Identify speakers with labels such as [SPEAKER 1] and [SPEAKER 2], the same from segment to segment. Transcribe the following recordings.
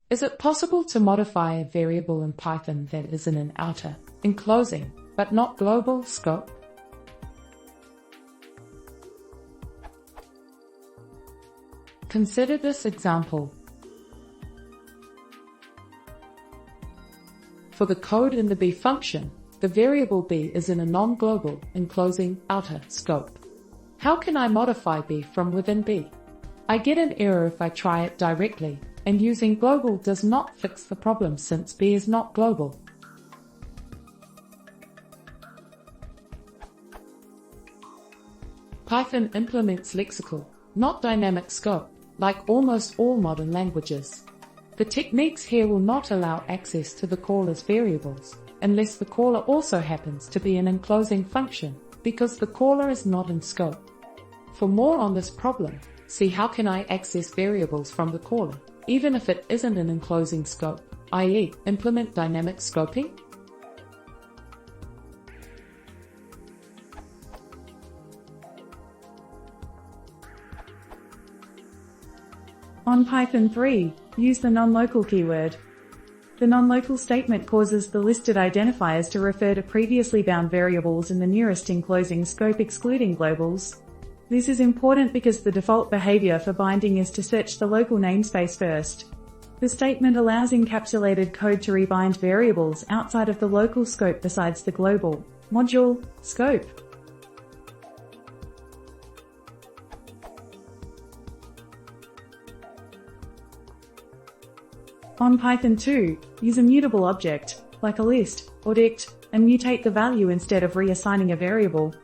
[SPEAKER 1] Is it possible to modify a variable in Python that is in an outer, enclosing, but not global scope? Consider this example. For the code in the b function, the variable b is in a non-global, enclosing, outer scope. How can I modify b from within b? I get an error if I try it directly, and using global does not fix the problem since b is not global. Python implements lexical, not dynamic scope, like almost all modern languages. The techniques here will not allow access to the caller's variables, unless the caller also happens to be an enclosing function, because the caller is not in scope. For more on this problem, see how can I access variables from the caller, even if it isn't an enclosing scope, i.e., implement dynamic scoping?
[SPEAKER 2] On Python 3, use the nonlocal keyword. The nonlocal statement causes the listed identifiers to refer to previously bound variables in the nearest enclosing scope excluding globals. This is important because the default behavior for binding is to search the local namespace first. The statement allows encapsulated code to rebind variables outside of the local scope besides the global module scope. On Python 2, use a mutable object, like a list or dict, and mutate the value instead of reassigning a variable.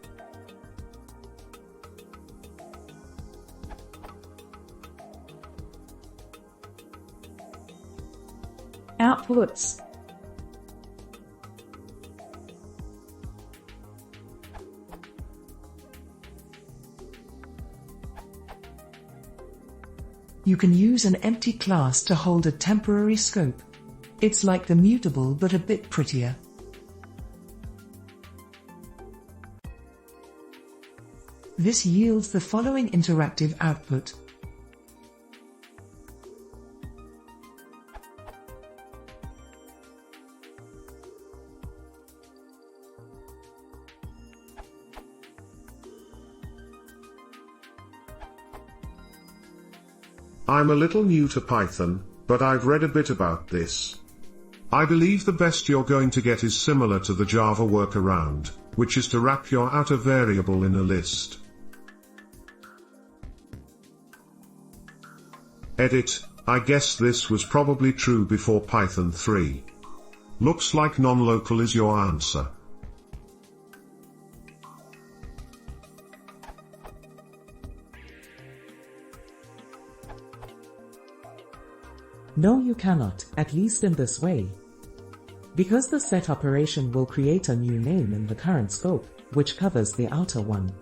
[SPEAKER 2] Outputs.
[SPEAKER 3] You can use an empty class to hold a temporary scope. It's like the mutable but a bit prettier. This yields the following interactive output.
[SPEAKER 4] I'm a little new to Python, but I've read a bit about this. I believe the best you're going to get is similar to the Java workaround, which is to wrap your outer variable in a list. Edit, I guess this was probably true before Python 3. Looks like nonlocal is your answer.
[SPEAKER 5] No, you cannot, at least in this way. Because the set operation will create a new name in the current scope, which covers the outer one.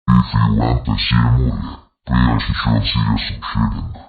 [SPEAKER 6] If you want to see more, please show serious shooting.